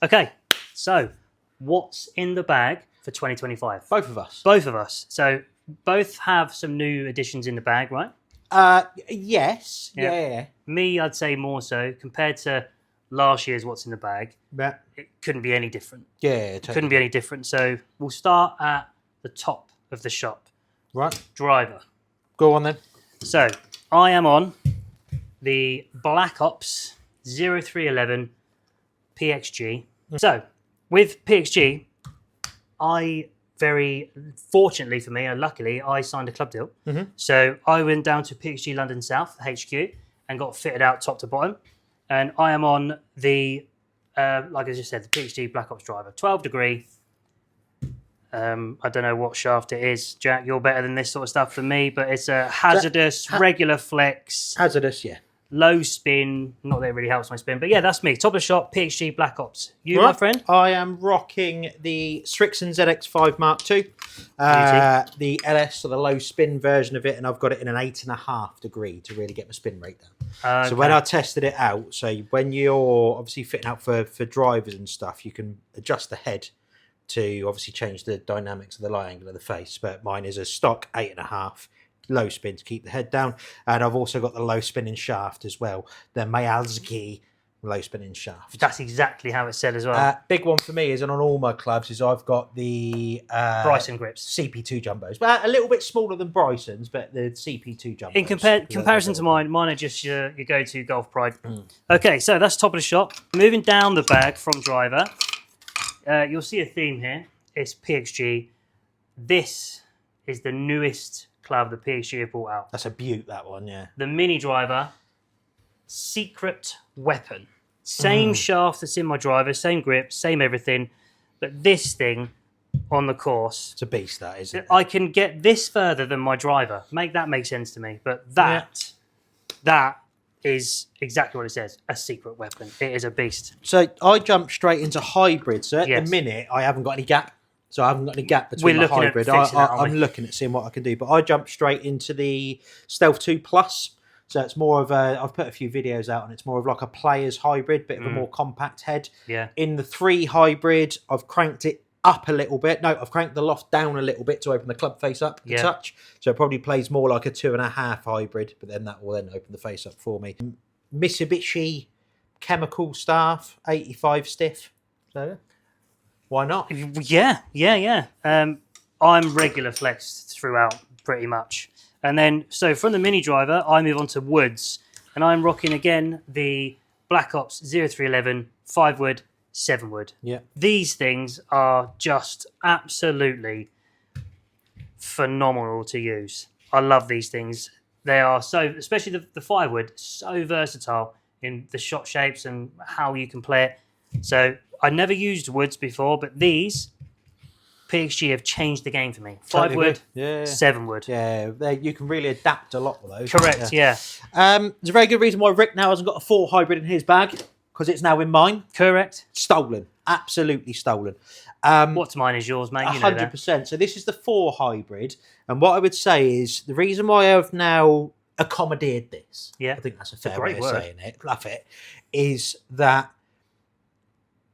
Okay, so what's in the bag for 2025? Both of us. Both of us. So both have some new additions in the bag, right? Yes. Yeah. Yeah. Me, I'd say more so compared to last year's what's in the bag. Yeah. It couldn't be any different. Yeah. Totally. Couldn't be any different. So we'll start at the top of the shop. Right. Driver. Go on then. So I am on the Black Ops 0311 PXG. So with PXG, I very fortunately for me, and luckily, I signed a club deal. Mm-hmm. So I went down to PXG London South, HQ, and got fitted out top to bottom. And I am on the, like I just said, the PXG Black Ops driver, 12 degree. I don't know what shaft it is. Jack, you're better than this sort of stuff than me, but it's a hazardous, regular flex. Hazardous, yeah. Low spin. Not that it really helps my spin, but yeah, that's me. Top of the shop, PXG Black Ops. You, right. my friend? I am rocking the Strixon ZX5 Mark II, the LS, or the low spin version of it, and I've got it in an 8.5 degree to really get my spin rate down. Okay. So when I tested it out, so when you're obviously fitting out for drivers and stuff, you can adjust the head to obviously change the dynamics of the lie angle of the face, but mine is a stock 8.5. Low spin to keep the head down, and I've also got the low spinning shaft as well, the Mayalski low spinning shaft. That's exactly how it's said as well. Big one for me is, and on all my clubs, is I've got the Bryson grips, CP2 jumbos, but a little bit smaller than Bryson's, but the CP2 jumbos. In comparison to mine are just your go-to Golf Pride. Okay, so that's top of the shop. Moving down the bag from driver, you'll see a theme here. It's PXG. This is the newest club the PXG have brought out. That's a beaut, that one, yeah. The mini driver, secret weapon. Same shaft that's in my driver, same grip, same everything. But this thing on the course, it's a beast, that, isn't it? I can get this further than my driver. That makes sense to me. But that is exactly what it says, a secret weapon. It is a beast. So I jumped straight into hybrid. So at the minute, I haven't got any gap. So I haven't got any gap between the hybrid. I'm looking at seeing what I can do. But I jumped straight into the Stealth 2 Plus. So it's more of a, I've put a few videos out, and it's more of like a player's hybrid, bit of a more compact head. Yeah. In the 3 hybrid, I've cranked it up a little bit. No, I've cranked the loft down a little bit to open the club face up a touch. So it probably plays more like a 2.5 hybrid, but then that will then open the face up for me. Mitsubishi Chemical Staff 85 stiff. So why not? Yeah. I'm regular flexed throughout pretty much. And then, so from the mini driver, I move on to woods. And I'm rocking again the Black Ops 0311 5 wood, 7 wood. Yeah. These things are just absolutely phenomenal to use. I love these things. They are so, especially the 5 wood, so versatile in the shot shapes and how you can play it. So I never used woods before, but these PXG have changed the game for me. 5 wood, 7 wood. Yeah, you can really adapt a lot with those. Correct, yeah. There's a very good reason why Rick now hasn't got a 4 hybrid in his bag, because it's now in mine. Correct. Stolen. Absolutely stolen. What's mine is yours, mate. You know 100%. that. So this is the 4 hybrid. And what I would say is, the reason why I've now accommodated this, I think that's a fair way of saying it, love it, is that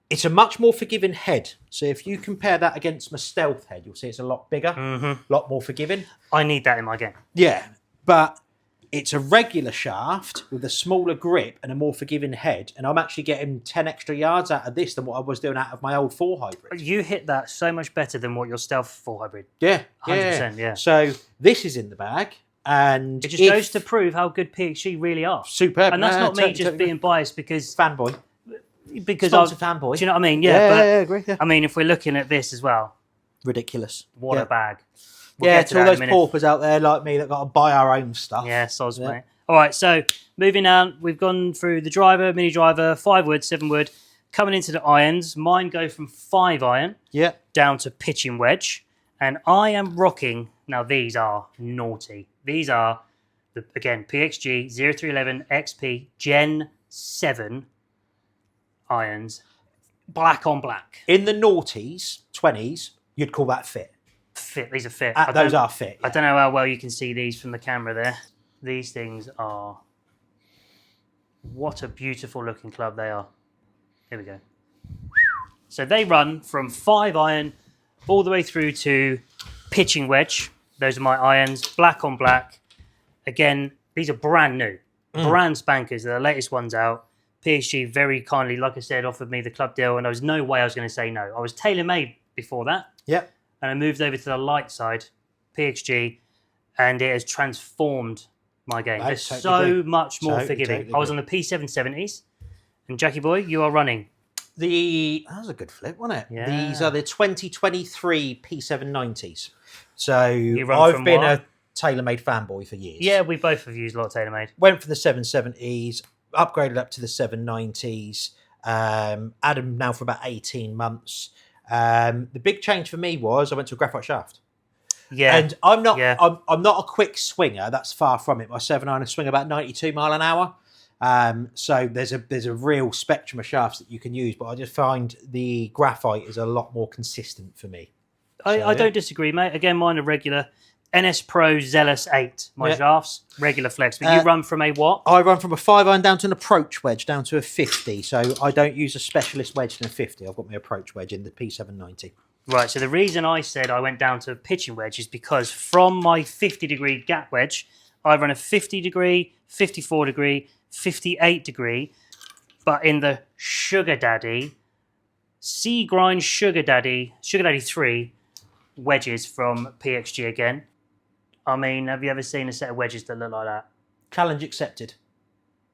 it's a much more forgiving head. So if you compare that against my Stealth head, you'll see it's a lot bigger, a lot more forgiving. I need that in my game. Yeah, but it's a regular shaft with a smaller grip and a more forgiving head. And I'm actually getting 10 extra yards out of this than what I was doing out of my old 4 hybrid. You hit that so much better than what your Stealth 4 hybrid. Yeah. 100%, yeah. So this is in the bag. And it just goes to prove how good PXG really are. Superb. And that's not me just being biased because... Fanboy. Because Sponsor fanboy. Do you know what I mean? Yeah, I agree. Yeah. I mean, if we're looking at this as well, ridiculous. What a bag! To all those paupers out there like me that got to buy our own stuff. Yeah, soz, mate. All right, so moving on, we've gone through the driver, mini driver, 5 wood, 7 wood. Coming into the irons, mine go from 5 iron down to pitching wedge, and I am rocking. Now these are naughty. These are again PXG 0311 XP Gen 7. Irons, black on black. In the noughties, 20s, you'd call that fit. Fit. These are fit. Those are fit. I don't know how well you can see these from the camera there. These things are... What a beautiful looking club they are. Here we go. So they run from 5 iron all the way through to pitching wedge. Those are my irons, black on black. Again, these are brand new, brand spankers. They're the latest ones out. PXG very kindly, like I said, offered me the club deal, and there was no way I was going to say no. I was Taylormade before that. Yep. And I moved over to the light side, PXG, and it has transformed my game. There's so much more forgiving. I was on the P770s, and Jackie boy, you are running. That was a good flip, wasn't it? Yeah. These are the 2023 P790s. So I've been a Taylormade fanboy for years. Yeah, we both have used a lot of Taylormade. Went for the 770s, upgraded up to the 790s. Had them now for about 18 months. The big change for me was I went to a graphite shaft. Yeah, and I'm not a quick swinger. That's far from it. My 7-iron swing about 92 mile an hour. So there's a real spectrum of shafts that you can use, but I just find the graphite is a lot more consistent for me. I don't disagree, mate. Again, mine are regular NS Pro Zealous 8. My shafts, regular flex. But you run from a what? I run from a 5-iron down to an approach wedge, down to a 50. So I don't use a specialist wedge in a 50. I've got my approach wedge in the P790. Right, so the reason I said I went down to pitching wedge is because from my 50-degree gap wedge, I run a 50-degree, 54-degree, 58-degree, but in the Sugar Daddy, Sea Grind Sugar Daddy 3 wedges from PXG again. I mean, have you ever seen a set of wedges that look like that? Challenge accepted.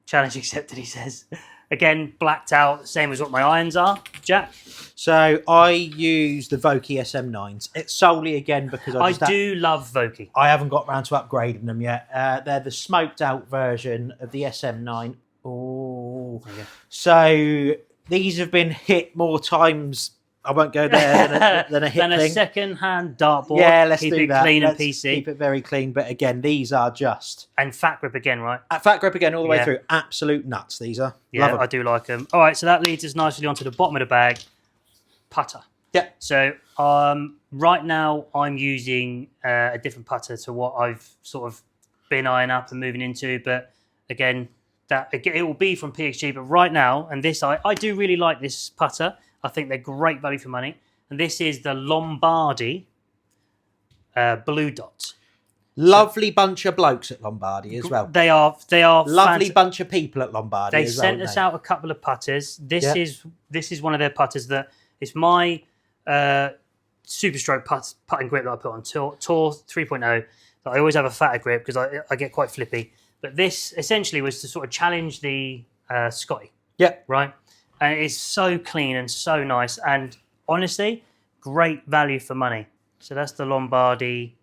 Challenge accepted, he says. Again, blacked out, same as what my irons are, Jack. So I use the Vokey SM9s. It's solely again because I do love Vokey. I haven't got around to upgrading them yet. They're the smoked out version of the SM9. Oh, so these have been hit more times. I won't go there than a hit than a thing. Second-hand dartboard. Yeah, let's keep do it that. Clean Let's and PC. Keep it very clean. But again, these are just and fat grip again, right? Fat grip again all the way through. Absolute nuts. These are. Yeah, I do like them. All right, so that leads us nicely onto the bottom of the bag. Putter. Yeah. So right now I'm using a different putter to what I've sort of been eyeing up and moving into. But again, it will be from PXG. But right now, and this I do really like this putter. I think they're great value for money. And this is the Lombardi Blue Dot. Lovely bunch of blokes at Lombardi as well. They are lovely bunch of people at Lombardi. They sent us out a couple of putters. This is one of their putters that is my Super Stroke putting grip that I put on Tour 3.0. That I always have a fatter grip because I get quite flippy. But this essentially was to sort of challenge the Scotty. Yeah. Right. And it is so clean and so nice. And honestly, great value for money. So that's the Lombardi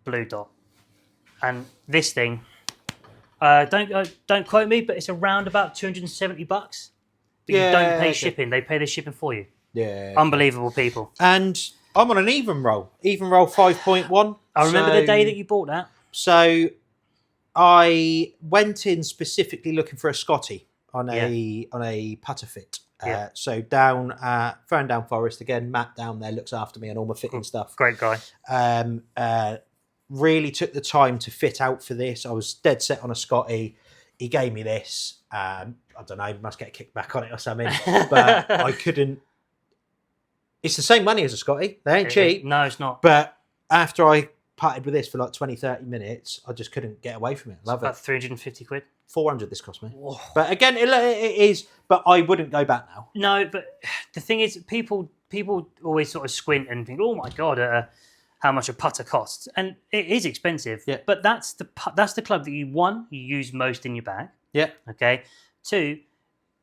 Blue Dot. And this thing, don't quote me, but it's around about $270. But you don't pay shipping. They pay the shipping for you. Yeah. Unbelievable people. And I'm on an Evnroll 5.1. I remember the day that you bought that. So I went in specifically looking for a Scotty on a putter fit. So down at Ferndown Forest again, Matt down there looks after me and all my fitting stuff. Great guy. Really took the time to fit out for this. I was dead set on a Scotty. He gave me this. I don't know, must get a kickback on it or something. But I couldn't. It's the same money as a Scotty. They ain't cheap. No, it's not. But after I parted with this for like 20, 30 minutes, I just couldn't get away from it. Love it. About 350 quid. 400 this cost me. Whoa. But again, it is, but I wouldn't go back now. No, but the thing is, people always sort of squint and think, oh my God, how much a putter costs. And it is expensive. Yeah. But that's the club that you use most in your bag. Yeah. Okay. 2,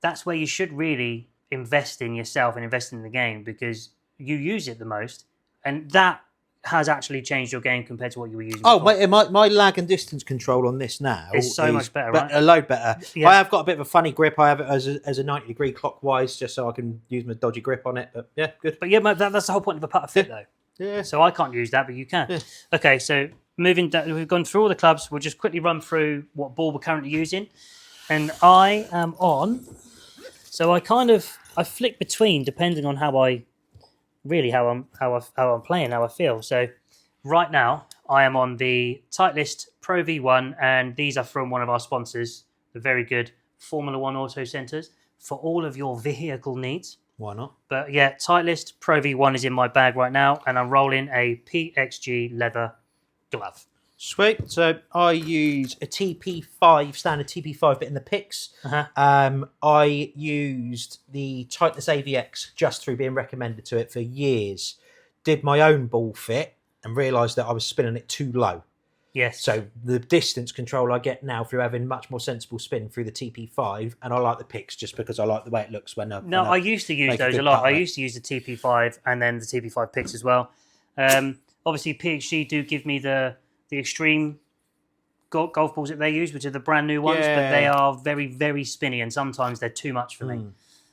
that's where you should really invest in yourself and invest in the game because you use it the most. And that has actually changed your game compared to what you were using before. My lag and distance control on this now is so much better, right? A load better. Yeah. I have got a bit of a funny grip. I have it as a 90-degree clockwise just so I can use my dodgy grip on it. But yeah, good. But yeah, that's the whole point of a putter fit though. Yeah. So I can't use that, but you can. Yeah. Okay, so moving down, we've gone through all the clubs. We'll just quickly run through what ball we're currently using. And I am on, so I flick between depending on how I'm playing, how I feel. So right now I am on the Titleist Pro V1, and these are from one of our sponsors, the very good Formula One Auto Centres. for all of your vehicle needs. Why not? But yeah, Titleist Pro V1 is in my bag right now, and I'm rolling a PXG leather glove. Sweet. So I use a TP5, standard TP5 bit in the picks. I used the Tightness AVX just through being recommended to it for years. Did my own ball fit and realised that I was spinning it too low. Yes. So the distance control I get now through having much more sensible spin through the TP5, and I like the picks just because I like the way it looks when I used to use those a lot. I used to use the TP5 and then the TP5 picks as well. Obviously, PXG do give me the extreme golf balls that they use, which are the brand new ones, but they are very, very spinny, and sometimes they're too much for me.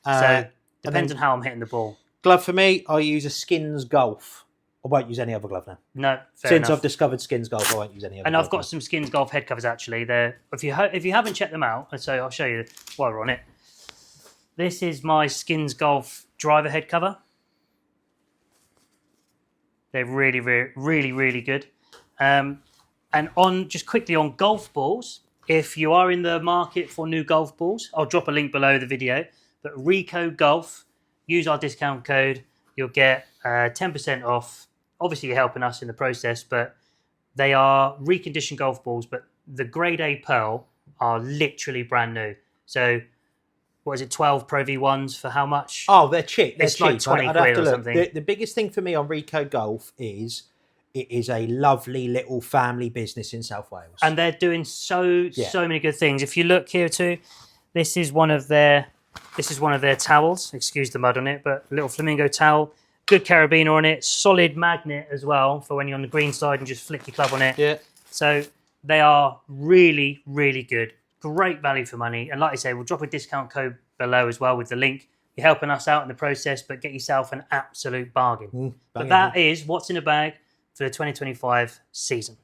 So depends on how I'm hitting the ball. Glove for me, I use a Skins Golf. I won't use any other glove now. No, since I've discovered Skins Golf, I won't use any other. And I've got some Skins Golf head covers actually. There, if you haven't checked them out, so I'll show you while we're on it. This is my Skins Golf driver head cover. They're really, really, really good. And just quickly on golf balls, if you are in the market for new golf balls, I'll drop a link below the video. But Rico Golf, use our discount code, you'll get 10% off. Obviously, you're helping us in the process, but they are reconditioned golf balls. But the Grade A Pearl are literally brand new. So, what is it, 12 Pro V1s for how much? Oh, they're cheap. It's like 20 quid or something. The biggest thing for me on Rico Golf is it is a lovely little family business in South Wales. And they're doing so many good things. If you look here too, this is one of their towels. Excuse the mud on it, but a little flamingo towel. Good carabiner on it, solid magnet as well for when you're on the green side and just flick your club on it. Yeah. So they are really, really good. Great value for money. And like I say, we'll drop a discount code below as well with the link. You're helping us out in the process, but get yourself an absolute bargain. But that is what's in the bag for the 2025 season.